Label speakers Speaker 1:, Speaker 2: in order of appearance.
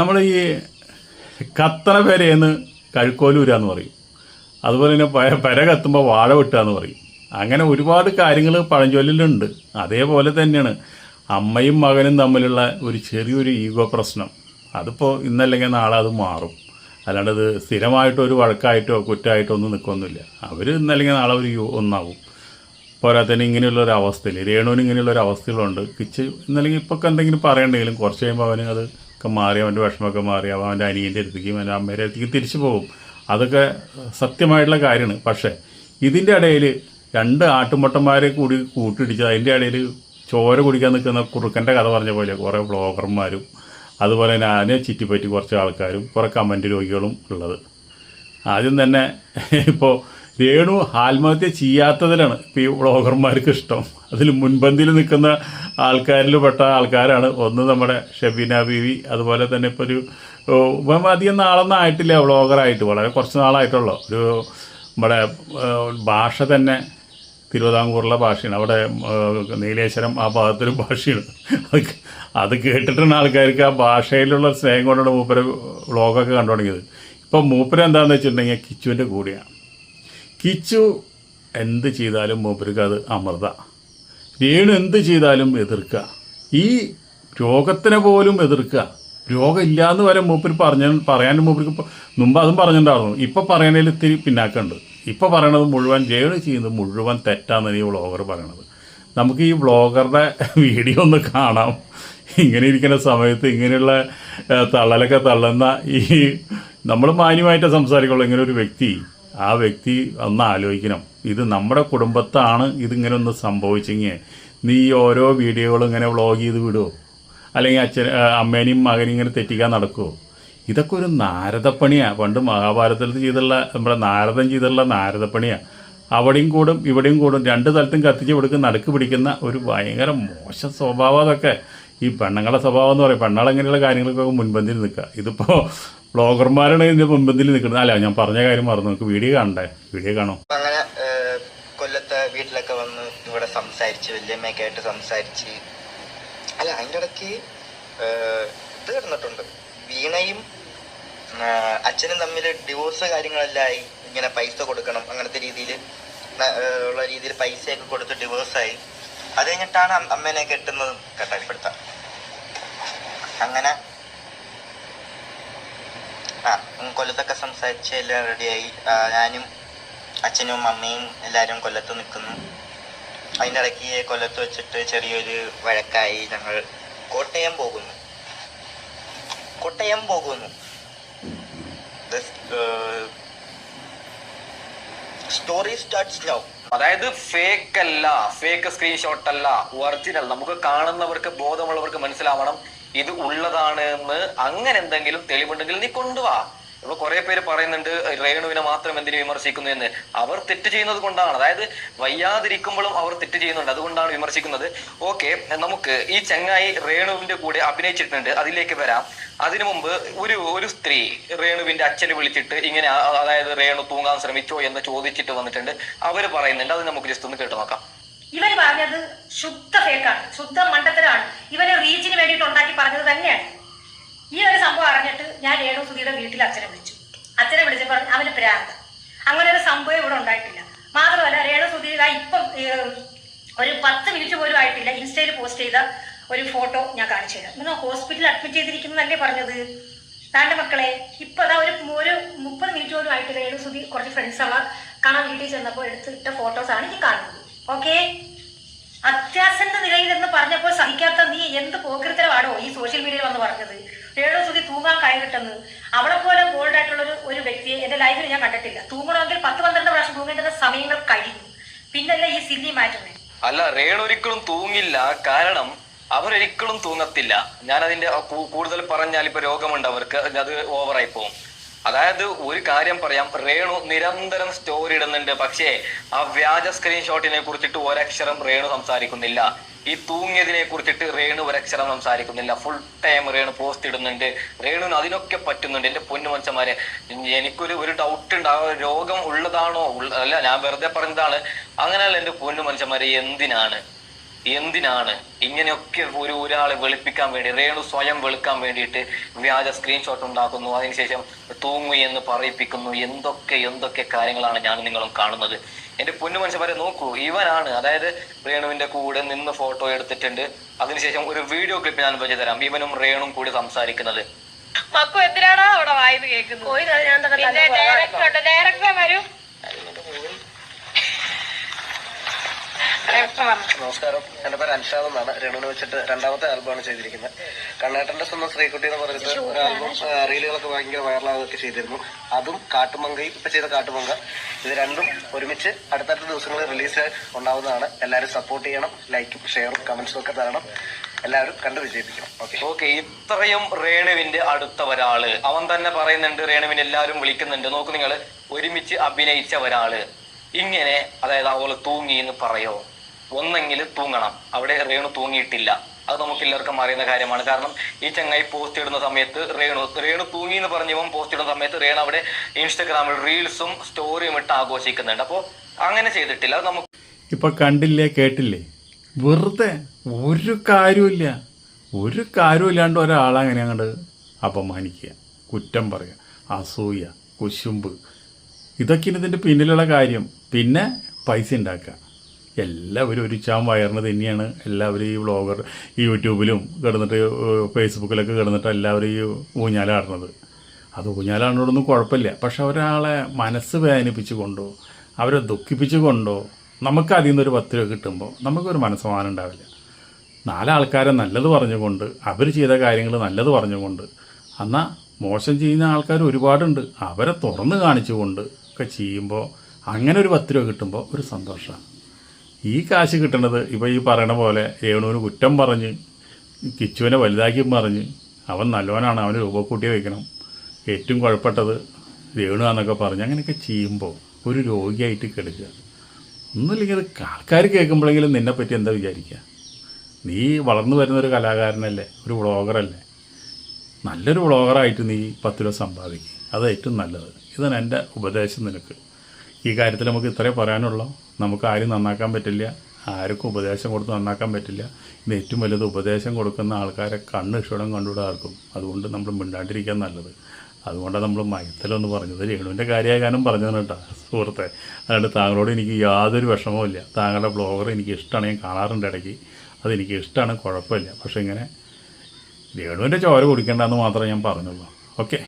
Speaker 1: നമ്മൾ ഈ കത്തണ പെരേന്ന് കഴുക്കോലൂരാന്ന് പറയും. അതുപോലെ തന്നെ പെര കത്തുമ്പോൾ വാഴ വെട്ടുകയെന്ന് പറയും. അങ്ങനെ ഒരുപാട് കാര്യങ്ങൾ പഴഞ്ചൊല്ലിലുണ്ട്. അതേപോലെ തന്നെയാണ് അമ്മയും മകനും തമ്മിലുള്ള ഒരു ചെറിയൊരു ഈഗോ പ്രശ്നം. അതിപ്പോൾ ഇന്നല്ലെങ്കിൽ നാളെ അത് മാറും. അല്ലാണ്ട് ഇത് സ്ഥിരമായിട്ടൊരു വഴക്കായിട്ടോ കുറ്റമായിട്ടോ ഒന്നും നിൽക്കൊന്നുമില്ല. അവർ ഇന്നല്ലെങ്കിൽ നാളെ ഒരു ഒന്നാവും. പോരാത്തന്നെ ഇങ്ങനെയുള്ളൊരു അവസ്ഥയിൽ രേണുവിന് ഇങ്ങനെയുള്ളൊരു അവസ്ഥകളുണ്ട്. ഇന്നല്ലെങ്കിൽ ഇപ്പോൾ എന്തെങ്കിലും പറയണ്ടെങ്കിലും കുറച്ച് കഴിയുമ്പോൾ അവന് അതൊക്കെ മാറി, അവൻ്റെ വിഷമമൊക്കെ മാറി അവൻ്റെ അനിയൻ്റെ അടുത്തേക്കും അവൻ്റെ അമ്മയുടെ അടുത്തേക്ക് തിരിച്ചു പോകും. അതൊക്കെ സത്യമായിട്ടുള്ള കാര്യമാണ്. പക്ഷേ ഇതിൻ്റെ ഇടയിൽ രണ്ട് ആട്ടുമുട്ടന്മാരെ കൂടി കൂട്ടിടിച്ച് അതിൻ്റെ ഇടയിൽ ചോര കുടിക്കാൻ നിൽക്കുന്ന കുറുക്കൻ്റെ കഥ പറഞ്ഞ പോലെ കുറേ വ്ളോഗർമാരും അതുപോലെ തന്നെ അതിനെ ചുറ്റിപ്പറ്റി കുറച്ച് ആൾക്കാരും കുറേ കമൻറ്റ് രോഗികളും ഉള്ളത്. ആദ്യം തന്നെ ഇപ്പോൾ രേണു ആത്മഹത്യ ചെയ്യാത്തതിലാണ് ഇപ്പോൾ ഈ വ്ളോഗർമാർക്ക് ഇഷ്ടം. അതിൽ മുൻപന്തിയിൽ നിൽക്കുന്ന ആൾക്കാരിൽ പെട്ട ആൾക്കാരാണ്. ഒന്ന് നമ്മുടെ ഷബീന ബീവി, അതുപോലെ തന്നെ ഇപ്പോൾ ഒരു അധികം നാളൊന്നും ആയിട്ടില്ല വ്ളോഗറായിട്ട്, വളരെ കുറച്ച് നാളായിട്ടുള്ളൂ. ഒരു നമ്മുടെ ഭാഷ തന്നെ തിരുവിതാംകൂറിലെ ഭാഷയാണ്. അവിടെ നീലേശ്വരം ആ ഭാഗത്തൊരു ഭാഷയാണ്. അത് കേട്ടിട്ടാണ് ആൾക്കാർക്ക് ആ ഭാഷയിലുള്ള സ്നേഹം കൊണ്ടാണ് മൂപ്പര് വ്ളോഗൊക്കെ കണ്ടു തുടങ്ങിയത്. ഇപ്പം മൂപ്പര് എന്താണെന്ന് വെച്ചിട്ടുണ്ടെങ്കിൽ കിച്ചുവിൻ്റെ കൂടെയാണ്. കിച്ചു എന്ത് ചെയ്താലും മൂപ്പർക്ക് അത് അമൃത. രേണു എന്ത് ചെയ്താലും എതിർക്കുക. ഈ രോഗത്തിനെ പോലും എതിർക്കുക. രോഗം ഇല്ലയെന്ന് വരെ മൂപ്പര് പറയാനും മൂപ്പർക്ക് മുമ്പ് അതും പറഞ്ഞിട്ടുണ്ടായിരുന്നു. ഇപ്പം പറയണതിൽ ഇത്തിരി പിന്നാക്കമുണ്ട്. ഇപ്പോൾ പറയണത് മുഴുവൻ രേണു ചെയ്യുന്നത് മുഴുവൻ തെറ്റാണെന്ന് ഈ വ്ളോഗർ പറയണത്. നമുക്ക് ഈ വ്ളോഗറുടെ വീഡിയോ ഒന്ന് കാണാം. ഇങ്ങനെ ഇരിക്കുന്ന സമയത്ത് ഇങ്ങനെയുള്ള തള്ളലൊക്കെ തള്ളുന്ന ഈ നമ്മൾ മാന്യമായിട്ട് സംസാരിക്കുള്ളൂ. ഇങ്ങനെ ഒരു വ്യക്തി, ആ വ്യക്തി ഒന്ന് ആലോചിക്കണം. ഇത് നമ്മുടെ കുടുംബത്താണ് ഇതിങ്ങനെ ഒന്ന് സംഭവിച്ചെങ്കിൽ നീ ഓരോ വീഡിയോകളും ഇങ്ങനെ വ്ളോഗ് ചെയ്ത് വിടുമോ? അല്ലെങ്കിൽ അമ്മേനെയും മകനെയും ഇങ്ങനെ തെറ്റിക്കാൻ നടക്കുമോ? ഇതൊക്കെ ഒരു നാരദപ്പണിയാണ്. പണ്ട് മഹാഭാരതത്തിൽ ചെയ്തുള്ള നമ്മുടെ നാരദൻ ചെയ്തുള്ള നാരദപ്പണിയാണ്. അവിടെയും കൂടും ഇവിടെയും കൂടും, രണ്ട് സ്ഥലത്തും കത്തിച്ച് കൊടുക്കുന്ന നടുക്ക് പിടിക്കുന്ന ഒരു ഭയങ്കര മോശം സ്വഭാവം. അതൊക്കെ ഈ പെണ്ണുങ്ങളുടെ സ്വഭാവം എന്ന് പറയും. പെണ്ണുങ്ങളെങ്ങനെയുള്ള കാര്യങ്ങൾക്കൊക്കെ മുൻപന്തിയിൽ നിൽക്കുക. ഇതിപ്പോൾ വ്ളോഗർമാരാണ് ഇതിൻ്റെ മുൻപന്തിയിൽ നിൽക്കുന്നത്. അല്ല, ഞാൻ പറഞ്ഞ കാര്യം മറന്നു. നമുക്ക് വീഡിയോ കാണണ്ടേ? വീഡിയോ കാണോ.
Speaker 2: അങ്ങനെ കൊല്ലത്തെ വീട്ടിലൊക്കെ വന്ന് ഇവിടെ സംസാരിച്ച് വല്യമ്മയൊക്കെ ആയിട്ട് സംസാരിച്ച്, അല്ല അതിൻ്റെ ഇടയ്ക്ക് ഇത് കിടന്നിട്ടുണ്ട്. വീണയും അച്ഛനും തമ്മിൽ ഡിവോഴ്സ് കാര്യങ്ങളെല്ലാം ആയി. ഇങ്ങനെ പൈസ കൊടുക്കണം അങ്ങനത്തെ രീതിയിൽ ഉള്ള രീതിയിൽ പൈസയൊക്കെ കൊടുത്ത് ഡിവോഴ്സായി. അത് കഴിഞ്ഞിട്ടാണ് അമ്മേനെ കെട്ടുന്നതും കേട്ടോ ഇപ്പോഴത്തെ. അങ്ങനെ കൊല്ലത്തൊക്കെ സംസാരിച്ച് എല്ലാം റെഡിയായി. ഞാനും അച്ഛനും അമ്മയും എല്ലാവരും കൊല്ലത്ത് നിൽക്കുന്നു. അതിൻ്റെ ഇടയ്ക്ക് കൊല്ലത്ത് വെച്ചിട്ട് ചെറിയൊരു വഴക്കായി. ഞങ്ങൾ കോട്ടയം പോകുന്നു. Story starts now.
Speaker 3: അതായത് ഫേക്ക് സ്ക്രീൻഷോട്ട് അല്ല, ഒറിജിനൽ. നമുക്ക് കാണുന്നവർക്ക്, ബോധമുള്ളവർക്ക് മനസ്സിലാവണം ഇത് ഉള്ളതാണ് എന്ന്. അങ്ങനെ എന്തെങ്കിലും തെളിവുണ്ടെങ്കിൽ നീ കൊണ്ടുവാ. ഇപ്പൊ കുറെ പേര് പറയുന്നുണ്ട് രേണുവിനെ മാത്രം എന്തിനു വിമർശിക്കുന്നു എന്ന്. അവർ തെറ്റ് ചെയ്യുന്നത് കൊണ്ടാണ്. അതായത് വയ്യാതിരിക്കുമ്പോഴും അവർ തെറ്റ് ചെയ്യുന്നുണ്ട്, അതുകൊണ്ടാണ് വിമർശിക്കുന്നത്. ഓക്കെ, നമുക്ക് ഈ ചങ്ങായി രേണുവിന്റെ കൂടെ അഭിനയിച്ചിട്ടുണ്ട്, അതിലേക്ക് വരാം. അതിനു മുമ്പ് ഒരു സ്ത്രീ രേണുവിന്റെ അച്ഛനെ വിളിച്ചിട്ട് ഇങ്ങനെ, അതായത് രേണു തൂങ്ങാൻ ശ്രമിച്ചോ എന്ന് ചോദിച്ചിട്ട് വന്നിട്ടുണ്ട്. അവര് പറയുന്നുണ്ട്. അത് നമുക്ക് ജസ്റ്റ് ഒന്ന് കേട്ടു നോക്കാം.
Speaker 4: ഇവര് പറഞ്ഞത് ശുദ്ധ ഫേക്കാണ്, ശുദ്ധ മണ്ടത്തരാണ്. ഇവര് റീച്ചിന് വേണ്ടിയിട്ട് ഉണ്ടാക്കി പറഞ്ഞത് തന്നെയാണ്. ഈ ഒരു സംഭവം അറിഞ്ഞിട്ട് ഞാൻ രേണു സുധിയുടെ വീട്ടിൽ അച്ഛനെ വിളിച്ചപ്പോൾ അവന് പ്രാന്ത്. അങ്ങനെ ഒരു സംഭവം ഇവിടെ ഉണ്ടായിട്ടില്ല. മാത്രമല്ല രേണു സുധി ഇപ്പം ഒരു 10 മിനിറ്റ് പോലും ആയിട്ടില്ല ഇൻസ്റ്റയിൽ പോസ്റ്റ് ചെയ്ത ഒരു ഫോട്ടോ ഞാൻ കാണിച്ചു തരാം. നിങ്ങൾ ഹോസ്പിറ്റലിൽ അഡ്മിറ്റ് ചെയ്തിരിക്കുന്നതല്ലേ പറഞ്ഞത്? താണ്ട മക്കളെ, ഇപ്പൊ അതാ ഒരു 30 മിനിറ്റ് പോലും ആയിട്ട് രേണു സുധി കുറച്ച് ഫ്രണ്ട്സുള്ള കാണാൻ വീട്ടിൽ ചെന്നപ്പോൾ എടുത്തിട്ട ഫോട്ടോസാണ് ഈ കാണുന്നത്. ഓക്കെ, അത്യാസന്ന നിലയിൽ എന്ന് പറഞ്ഞപ്പോൾ സഹിക്കാത്ത നീ എന്ത് പോക്കൃത്തരമാണോ ഈ സോഷ്യൽ മീഡിയയിൽ വന്ന് പറഞ്ഞത്? രേണു സുധി തൂങ്ങാൻ കയറിട്ടെന്ന്. അവളെ പോലെ ബോൾഡ് ആയിട്ടുള്ള ഒരു വ്യക്തിയെ എന്റെ ലൈഫിൽ ഞാൻ കണ്ടിട്ടില്ല. തൂങ്ങണമെങ്കിൽ 10-12 പ്രാവശ്യം തൂങ്ങേണ്ടുന്ന സമയങ്ങൾ കഴിഞ്ഞു. പിന്നല്ല ഈ സില്ലി മാറ്റുന്നത്.
Speaker 3: അല്ല, രേണു ഒരിക്കലും തൂങ്ങില്ല. കാരണം അവരൊരിക്കലും തൂങ്ങത്തില്ല. ഞാൻ അതിന്റെ കൂടുതൽ പറഞ്ഞാൽ ഇപ്പൊ രോഗമുണ്ട് അവർക്ക്, അത് ഓവറായി പോകും. അതായത് ഒരു കാര്യം പറയാം, രേണു നിരന്തരം സ്റ്റോറി ഇടുന്നുണ്ട്. പക്ഷേ ആ വ്യാജ സ്ക്രീൻഷോട്ടിനെ കുറിച്ചിട്ട് ഒരക്ഷരം രേണു സംസാരിക്കുന്നില്ല. ഈ തൂങ്ങിയതിനെ കുറിച്ചിട്ട് രേണു ഒരക്ഷരം സംസാരിക്കുന്നില്ല. ഫുൾ ടൈം രേണു പോസ്റ്റ് ഇടുന്നുണ്ട്. രേണുവിന് അതിനൊക്കെ പറ്റുന്നുണ്ട്. എന്റെ പൊന്നു മനുഷ്യന്മാരെ, എനിക്കൊരു ഡൗട്ട് ഉണ്ട്. ആ രോഗം ഉള്ളതാണോ? അല്ല, ഞാൻ വെറുതെ പറഞ്ഞതാണ്. അങ്ങനെയല്ല എന്റെ പൊന്നു മനുഷ്യന്മാരെ. എന്തിനാണ് എന്തിനാണ് ഇങ്ങനെയൊക്കെ ഒരാളെ വെളുപ്പിക്കാൻ വേണ്ടി, രേണു സ്വയം വെളുക്കാൻ വേണ്ടിയിട്ട് വ്യാജ സ്ക്രീൻഷോട്ട് ഉണ്ടാക്കുന്നു, അതിനുശേഷം തൂങ്ങു എന്ന് പറയിപ്പിക്കുന്നു. എന്തൊക്കെ കാര്യങ്ങളാണ് ഞാൻ നിങ്ങളും കാണുന്നത്. എന്റെ പൊന്നു മനുഷ്യന്മാരെ നോക്കൂ, ഇവനാണ്, അതായത് രേണുവിന്റെ കൂടെ നിന്ന് ഫോട്ടോ എടുത്തിട്ടുണ്ട്. അതിനുശേഷം ഒരു വീഡിയോ ക്ലിപ്പ് ഞാൻ വെച്ച് തരാം, ഇവനും രേണും കൂടി സംസാരിക്കുന്നത്.
Speaker 5: മക്കു എന്തിനാണോ അവിടെ വായിന്ന് കേൾക്കുന്നത്? ഡയറക്ടർ വരും.
Speaker 6: നമസ്കാരം, എന്റെ പേര് അൻഷാദ് എന്നാണ്. രേണുവിനെ വെച്ചിട്ട് രണ്ടാമത്തെ ആൽബമാണ് ചെയ്തിരിക്കുന്നത്. കണ്ണേട്ടന്റെ സ്വന്തം ശ്രീകുട്ടി എന്ന് പറഞ്ഞിട്ട് ഒരു ആൽബം റീലുകളൊക്കെ ഭയങ്കര വൈറലാകുകയൊക്കെ ചെയ്തിരുന്നു. അതും കാട്ടുമങ്കയും ഇപ്പൊ ചെയ്ത കാട്ടുമങ്ക, ഇത് രണ്ടും ഒരുമിച്ച് അടുത്തടുത്ത ദിവസങ്ങളിൽ റിലീസ് ഉണ്ടാവുന്നതാണ്. എല്ലാവരും സപ്പോർട്ട് ചെയ്യണം, ലൈക്കും ഷെയറും കമന്റ്സും ഒക്കെ തരണം. എല്ലാവരും കണ്ടു വിജയിപ്പിക്കണം.
Speaker 3: ഓക്കെ, ഇത്രയും രേണുവിന്റെ അടുത്ത ഒരാള്, അവൻ തന്നെ പറയുന്നുണ്ട് രേണുവിനെ എല്ലാവരും വിളിക്കുന്നുണ്ട്. നോക്കൂ നിങ്ങൾ, ഒരുമിച്ച് അഭിനയിച്ച ഒരാള് ഇങ്ങനെ, അതായത് അവള് തൂങ്ങി എന്ന് പറയോ? ഒന്നെങ്കിൽ തൂങ്ങണം. അവിടെ രേണു തൂങ്ങിയിട്ടില്ല, അത് നമുക്ക് എല്ലാവർക്കും അറിയുന്ന കാര്യമാണ്. കാരണം ഈ ചങ്ങായി പോസ്റ്റ് ഇടുന്ന സമയത്ത് രേണു തൂങ്ങി എന്ന് പറഞ്ഞവൻ പോസ്റ്റ് ഇടുന്ന സമയത്ത് രേണു അവിടെ ഇൻസ്റ്റഗ്രാമിൽ റീൽസും സ്റ്റോറിയും ഇട്ട് ആഘോഷിക്കുന്നുണ്ട്. അപ്പോൾ അങ്ങനെ ചെയ്തിട്ടില്ല. അത് നമുക്ക്
Speaker 1: ഇപ്പൊ കണ്ടില്ലേ കേട്ടില്ലേ, വെറുതെ ഒരു കാര്യമില്ലാണ്ട് ഒരാളെ അങ്ങനെ അങ്ങോട്ട് അപമാനിക്കുക, കുറ്റം പറയുക, അസൂയ, കുശുമ്പ്, ഇതൊക്കെയാണ് ഇതിൻ്റെ പിന്നിലുള്ള കാര്യം. പിന്നെ പൈസ ഉണ്ടാക്കുക. എല്ലാവരും ഒരു ചാം വയറിന് തന്നെയാണ് എല്ലാവരും ഈ വ്ളോഗർ ഈ യൂട്യൂബിലും കിടന്നിട്ട് ഫേസ്ബുക്കിലൊക്കെ കിടന്നിട്ട് എല്ലാവരും ഈ ഊഞ്ഞാലാടുന്നത്. അത് ഊഞ്ഞാലാടുന്നതൊന്നും കുഴപ്പമില്ല. പക്ഷെ ഒരാളെ മനസ്സ് വേദനിപ്പിച്ചു കൊണ്ടോ അവരെ ദുഃഖിപ്പിച്ചു കൊണ്ടോ നമുക്ക് അതിൽ നിന്നൊരു 10 രൂപ കിട്ടുമ്പോൾ നമുക്കൊരു മനസ്സമാനം ഉണ്ടാവില്ല. 4 ആൾക്കാരെ നല്ലത് പറഞ്ഞുകൊണ്ട്, അവർ ചെയ്ത കാര്യങ്ങൾ നല്ലത് പറഞ്ഞുകൊണ്ട്, എന്നാൽ മോശം ചെയ്യുന്ന ആൾക്കാർ ഒരുപാടുണ്ട്, അവരെ തുറന്ന് കാണിച്ചുകൊണ്ട് ഒക്കെ ചെയ്യുമ്പോൾ അങ്ങനെ ഒരു 10 രൂപ കിട്ടുമ്പോൾ ഒരു സന്തോഷമാണ്. ഈ കാശ് കിട്ടുന്നത് ഇപ്പോൾ ഈ പറയണ പോലെ രേണുവിന് കുറ്റം പറഞ്ഞ് കിച്ചുവിനെ വലുതാക്കി പറഞ്ഞ് അവൻ നല്ലവനാണ്, അവന് രൂപക്കൂട്ടിയെ വയ്ക്കണം, ഏറ്റവും കുഴപ്പപ്പെട്ടത് രേണുവാന്നൊക്കെ പറഞ്ഞ് അങ്ങനെയൊക്കെ ചെയ്യുമ്പോൾ ഒരു രോഗിയായിട്ട് കിടക്കുക. ഒന്നുമില്ലെങ്കിൽ ആൾക്കാർ കേൾക്കുമ്പോഴെങ്കിലും നിന്നെപ്പറ്റി എന്താ വിചാരിക്കുക? നീ വളർന്നു വരുന്നൊരു കലാകാരനല്ലേ, ഒരു വ്ളോഗറല്ലേ, നല്ലൊരു വ്ളോഗറായിട്ട് നീ 10 രൂപ സമ്പാദിക്കും, അത് ഏറ്റവും നല്ലത്. ഇതാണ് എൻ്റെ ഉപദേശം നിനക്ക്. ഈ കാര്യത്തിൽ നമുക്ക് ഇത്രേ പറയാനുള്ളൂ. നമുക്ക് ആരും നന്നാക്കാൻ പറ്റില്ല, ആർക്കും ഉപദേശം കൊടുത്ത് നന്നാക്കാൻ പറ്റില്ല. ഇത് ഏറ്റവും വലുത് ഉപദേശം കൊടുക്കുന്ന ആൾക്കാരെ കണ്ണിഷ്ടം കണ്ടുകൂടെ ആർക്കും. അതുകൊണ്ട് നമ്മൾ മിണ്ടാണ്ടിരിക്കാൻ നല്ലത്. അതുകൊണ്ടാണ് നമ്മൾ മയത്തലൊന്ന് പറഞ്ഞത്. രേണുവിൻ്റെ കാര്യമാകാനും പറഞ്ഞതാണ് കേട്ടോ സുഹൃത്തെ. അതുകൊണ്ട് താങ്കളോട് എനിക്ക് യാതൊരു വിഷമവും ഇല്ല. താങ്കളുടെ ബ്ലോഗർ എനിക്ക് ഇഷ്ടമാണ്, ഞാൻ കാണാറുണ്ട് ഇടയ്ക്ക്, അതെനിക്ക് ഇഷ്ടമാണ്, കുഴപ്പമില്ല. പക്ഷേ ഇങ്ങനെ രേണുവിൻ്റെ ചോര കുടിക്കേണ്ടെന്ന് മാത്രമേ ഞാൻ പറഞ്ഞുള്ളൂ. ഓക്കെ.